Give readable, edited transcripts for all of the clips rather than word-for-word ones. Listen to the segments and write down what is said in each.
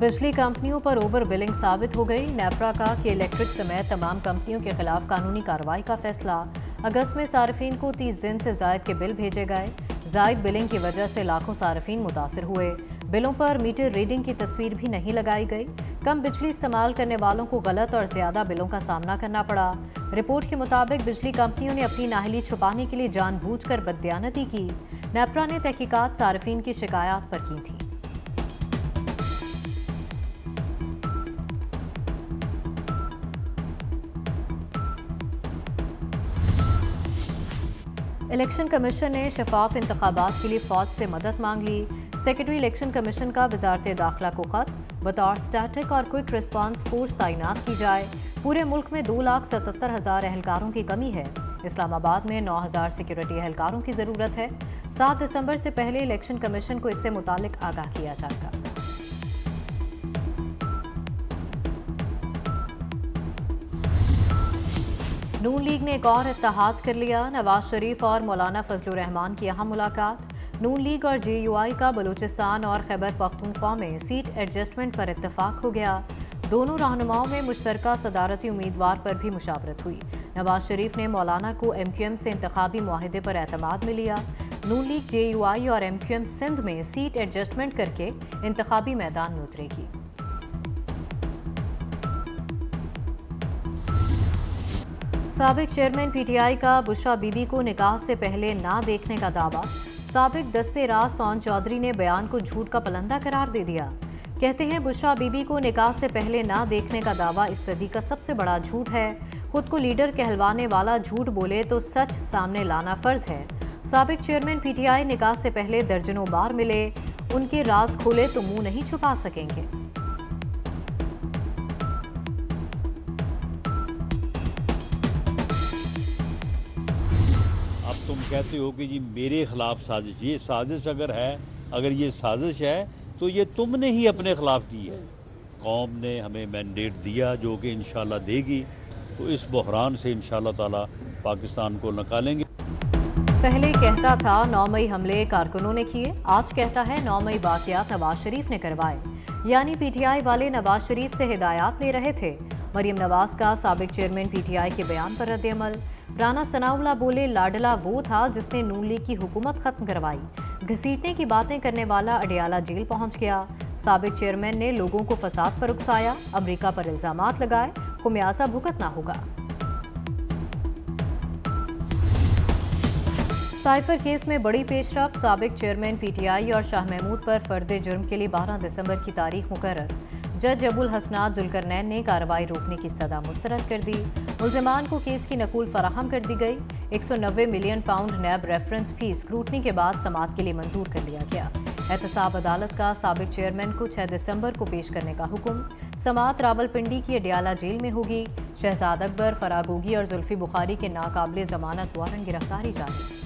बिजली कंपनियों पर ओवर बिलिंग साबित हो गई। नेपरा का कि इलेक्ट्रिक समेत तमाम कंपनियों के खिलाफ कानूनी कार्रवाई का फैसला। अगस्त में सार्फिन को 30 दिन से जायद के बिल भेजे गए। जायद बिलिंग की वजह से लाखों सार्फिन मुतासिर हुए। बिलों पर मीटर रीडिंग की तस्वीर भी नहीं लगाई गई। कम बिजली इस्तेमाल करने वालों को गलत और ज्यादा बिलों का सामना करना पड़ा। रिपोर्ट के मुताबिक बिजली कंपनियों ने अपनी नाअहली छुपाने के लिए जानबूझकर बददियानती की। नेपरा ने तहकीकात सार्फिन की शिकायत पर की थी। इलेक्शन कमीशन ने शफाफ इंतखाबात के लिए फौज से मदद मांग ली। सेक्रेटरी इलेक्शन कमीशन का वजारत दाखिला को खत, बतौर स्टैटिक और क्विक रिस्पांस फोर्स तैनात की जाए। पूरे मुल्क में 2,77,000 एहलकारों की कमी है। इस्लामाबाद में 9,000 सिक्योरिटी एहलकारों की ज़रूरत है। 7 दिसंबर से पहले इलेक्शन कमीशन को इससे मुतालिक आगाह किया जाएगा। नून लीग ने एक और इत्तेहाद कर लिया। नवाज शरीफ और मौलाना फजलुर रहमान की अहम मुलाकात। नून लीग और JUI का बलूचिस्तान और खैबर पख्तूनख्वा में सीट एडजस्टमेंट पर इत्तेफाक हो गया। दोनों रहनुमाओं में मुश्तरका सदारती उम्मीदवार पर भी मुशावरत हुई। नवाज शरीफ ने मौलाना को MQM से इंतखाबी मुआहदे पर एतमाद में लिया। नून लीग JUI और MQM सिंध में सीट एडजस्टमेंट करके इंतखाबी मैदान में उतरेगी। साबिक चेयरमैन PTI का बुशरा बीबी को निकाह से पहले ना देखने का दावा। साबिक दस्ते राज सोन चौधरी ने बयान को झूठ का पलंदा करार दे दिया। कहते हैं बुशरा बीबी को निकाह से पहले ना देखने का दावा इस सदी का सबसे बड़ा झूठ है। खुद को लीडर कहलवाने वाला झूठ बोले तो सच सामने लाना फर्ज है। साबिक चेयरमैन PTI निकाह से पहले दर्जनों बार मिले। उनके राज खोले तो मुंह नहीं छुपा सकेंगे। तुम कहते हो कि जी मेरे खिलाफ साजिश, ये साजिश अगर है, अगर ये साजिश है तो ये तुमने ही अपने खिलाफ की है। कौम ने हमें मैंडेट दिया जो कि इंशाल्लाह देगी, तो इस बहरान से इंशाल्लाह ताला पाकिस्तान को निकालेंगे। पहले कहता था 9 मई हमले कारकुनों ने किए, आज कहता है 9 मई वाकयात नवाज शरीफ ने करवाए। यानी PTI वाले नवाज शरीफ से हिदायत ले रहे थे। मरियम नवाज का साबिक चेयरमैन PTI के बयान पर रद्द-ए-अमल। राना सनाउल्लाह बोले लाडला वो था जिसने नून लीग की हुकूमत खत्म करवाई। घसीटने की बातें करने वाला अडियाला जेल पहुंच गया। साबिक चेयरमैन ने लोगों को फसाद पर उकसाया, अमेरिका पर इल्जामात लगाए, खुमियाजा भुगतना होगा। साइफर केस में बड़ी पेशरफ्त। साबिक चेयरमैन PTI और शाह महमूद पर फर्द जुर्म के लिए 12 दिसंबर की तारीख मुकर्रर। जज अबुल हसनात जुल्करनैन ने कार्रवाई रोकने की सदा मुस्तरद कर दी। मुल्जिमान को केस की नकूल फराहम कर दी गई। 190 मिलियन पाउंड नैब रेफरेंस फीस स्क्रूटनी के बाद समाअत के लिए मंजूर कर लिया गया। एहतसाब अदालत का साबिक चेयरमैन को 6 दिसंबर को पेश करने का हुक्म। समाअत रावलपिंडी की अडियाला जेल में होगी। शहजाद अकबर, फरागोगी और जुल्फी बुखारी के नाकाबिले जमानत वारंट गिरफ्तारी जारी।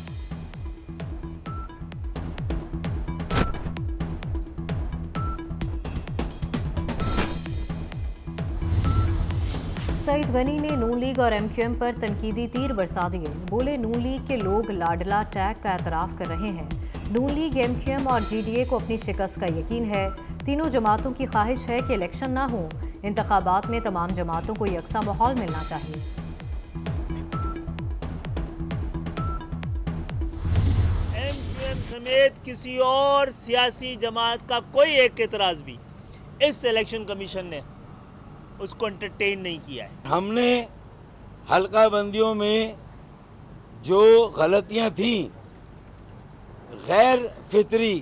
सईद गनी ने नून लीग और MQM पर तनकीदी तीर बरसा दिए। बोले नून लीग के लोग लाडला टैग का एतराफ़ कर रहे हैं। नून लीग, MQM और GDA को अपनी शिकस्त का यकीन है। तीनों जमातों की ख्वाहिश है कि इलेक्शन ना हो। इंतखाबात में तमाम जमातों को यकसा माहौल मिलना चाहिए। MQM समेत किसी और सियासी जमात का कोई एक एतराज़ भी इस इलेक्शन कमीशन ने उसको एंटरटेन नहीं किया है। हमने हल्का बंदियों में जो गलतियां थीं, गैर फितरी,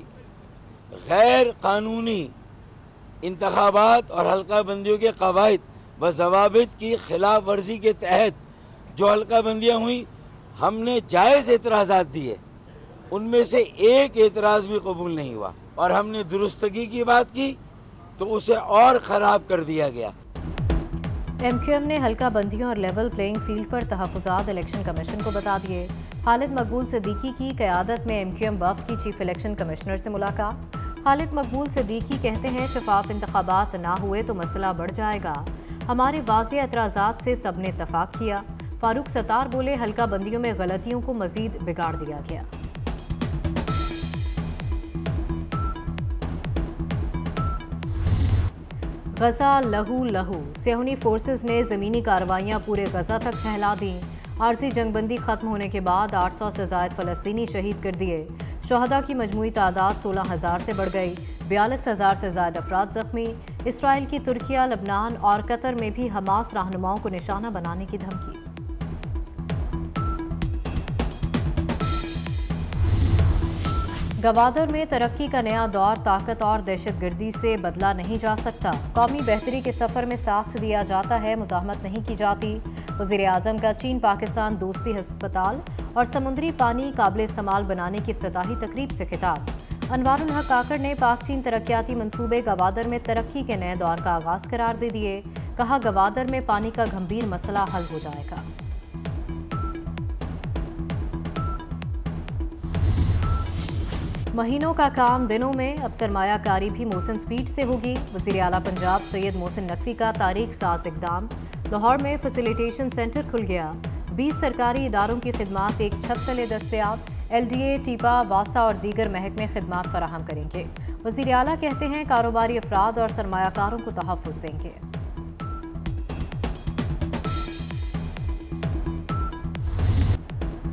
गैर कानूनी इंतखाबात और हल्का बंदियों के कवायद व जवाबित की खिलाफ वर्जी के तहत जो हल्का बंदियाँ हुई, हमने जायज़ एतराज़ात दिए। उनमें से एक एतराज़ भी कबूल नहीं हुआ और हमने दुरुस्तगी की बात की तो उसे और ख़राब कर दिया गया। MQM ने हल्का बंदियों और लेवल प्लेइंग फील्ड पर तहफ़्फ़ुज़ात इलेक्शन कमीशन को बता दिए। खालिद मकबूल सिद्दीकी की क़यादत में MQM वफ़द की चीफ इलेक्शन कमिश्नर से मुलाकात। खालिद मकबूल सिद्दीकी कहते हैं शफाफ इंतखाबात ना हुए तो मसला बढ़ जाएगा। हमारे वाज़ेह एतराज़ात से सबने इत्तफ़ाक़ किया। फारूक सत्तार बोले हल्का बंदियों में गलतियों को मज़ीद बिगाड़ दिया गया। गजा लहू लहू, सियोनी फोर्सेस ने ज़मीनी कार्रवाइयाँ पूरे गजा तक फैला दी। आरजी जंगबंदी खत्म होने के बाद 800 से ज़ायद फ़लस्तीनी शहीद कर दिए। शहदा की मजमूई तादाद 16,000 से बढ़ गई। 42,000 से ज़ायद अफराद जख्मी। इसराइल की तुर्किया, लबनान और कतर में भी हमास रहनुमाओं को निशाना बनाने की धमकी। गवादर में तरक्की का नया दौर, ताकत और दहशतगर्दी से बदला नहीं जा सकता। कौमी बेहतरी के सफ़र में साथ दिया जाता है, मुज़ाहमत नहीं की जाती। वज़ीर-ए-आज़म का चीन पाकिस्तान दोस्ती अस्पताल और समुद्री पानी काबिल इस्तेमाल बनाने की इफ्तिताही तकरीब से खिताब। अनवारुल हक काकड़ ने पाक चीन तरक्याती मंसूबे गवादर में तरक्की के नए दौर का आगाज़ करार दे दिए। कहा, गवादर में पानी का गंभीर मसला हल हो जाएगा। महीनों का काम दिनों में, अब सरमायाकारी भी मोहसिन स्पीड से होगी। वज़ीर आला पंजाब सैयद मोहसिन नकवी का तारीख साज इक़दाम। लाहौर में फैसिलिटेशन सेंटर खुल गया। 20 सरकारी इदारों की खिदमात एक छत तले दस्तयाब। LDA, टीपा, वासा और दीगर महकमे खिदमात फराहम करेंगे। वज़ीर आला कहते हैं, कारोबारी अफराद और सरमायाकारों को तहफ़्फ़ुज़ देंगे।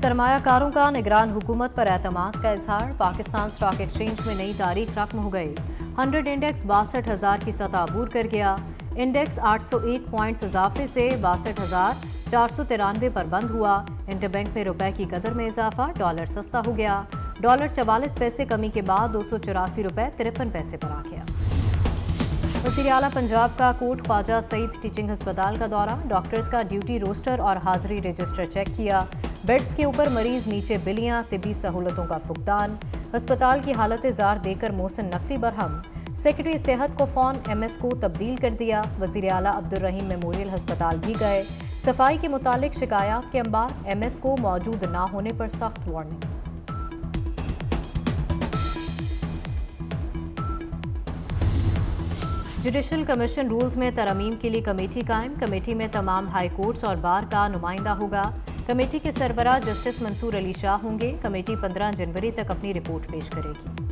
सरमायाकारों का निगरान हुकूमत पर एतमाद का इजहार। पाकिस्तान स्टॉक एक्सचेंज में नई तारीख रकम हो गई। 100 इंडेक्स 62,000 की सतह अबूर कर गया। इंडेक्स 801 पॉइंट्स इजाफे से 62,493 पर बंद हुआ। इंटरबैंक में रुपए की कदर में इजाफा, डॉलर सस्ता हो गया। डॉलर 44 पैसे कमी के बाद 284 रुपए 53 पैसे पर आ गया। वज़ीर आला पंजाब का कोट ख्वाजा सईद टीचिंग अस्पताल का दौरा। डॉक्टर्स का ड्यूटी रोस्टर और हाजिरी रजिस्टर चेक किया। बेड्स के ऊपर मरीज, नीचे बिलियां, तिब्बी सहूलतों का फुकदान। अस्पताल की हालत जार देकर मोहसिन नकवी बरहम। सेक्रेटरी सेहत को फ़ौन MS को तब्दील कर दिया। वज़ीर आला अब्दुल रहीम मेमोरियल अस्पताल भी गए। सफाई के मुतालिक शिकायत के अंबार, MS को मौजूद ना होने पर सख्त वार्निंग। जुडिशल कमीशन रूल्स में तरमीम के लिए कमेटी कायम। कमेटी में तमाम हाई कोर्ट्स और बार का नुमाइंदा होगा। कमेटी के सरबराह जस्टिस मंसूर अली शाह होंगे। कमेटी 15 जनवरी तक अपनी रिपोर्ट पेश करेगी।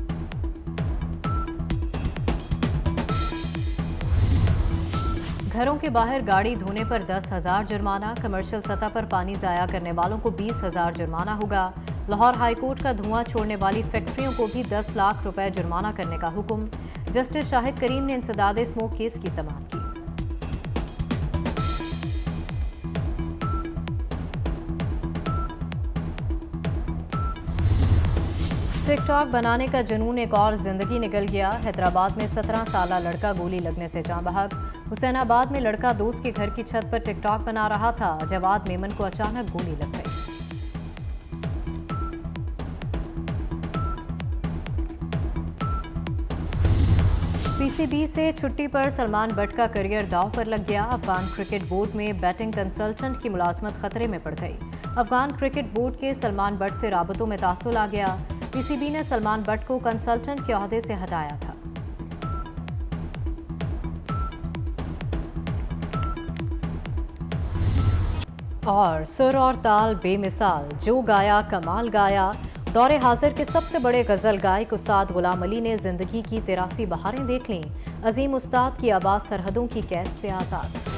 घरों के बाहर गाड़ी धोने पर 10,000 जुर्माना। कमर्शियल सतह पर पानी ज़ाया करने वालों को 20,000 जुर्माना होगा। लाहौर हाईकोर्ट का धुआं छोड़ने वाली फैक्ट्रियों को भी 10 लाख रुपए जुर्माना करने का हुक्म। जस्टिस शाहिद करीम ने इंसदाद स्मोक केस की समाअत की। टिकटॉक बनाने का जुनून एक और जिंदगी निकल गया। हैदराबाद में 17 साला लड़का गोली लगने से जाँ बहक। हुसैनाबाद में लड़का दोस्त के घर की छत पर टिकटॉक बना रहा था। जवाद मेमन को अचानक गोली लग गई। PCB से छुट्टी पर सलमान बट का करियर दांव पर लग गया। अफगान क्रिकेट बोर्ड में बैटिंग कंसल्टेंट की मुलाजमत खतरे में पड़ गई। अफगान क्रिकेट बोर्ड के सलमान बट से राबतों में तातुल आ गया। PCB ने सलमान बट को कंसल्टेंट के ओहदे से हटाया था। और सुर और ताल बेमिसाल, जो गाया कमाल गाया। दौरे हाजिर के सबसे बड़े गजल गायक उस्ताद गुलाम अली ने जिंदगी की 83 बहारें देख लीं। अजीम उस्ताद की आवाज़ सरहदों की कैद से आज़ाद।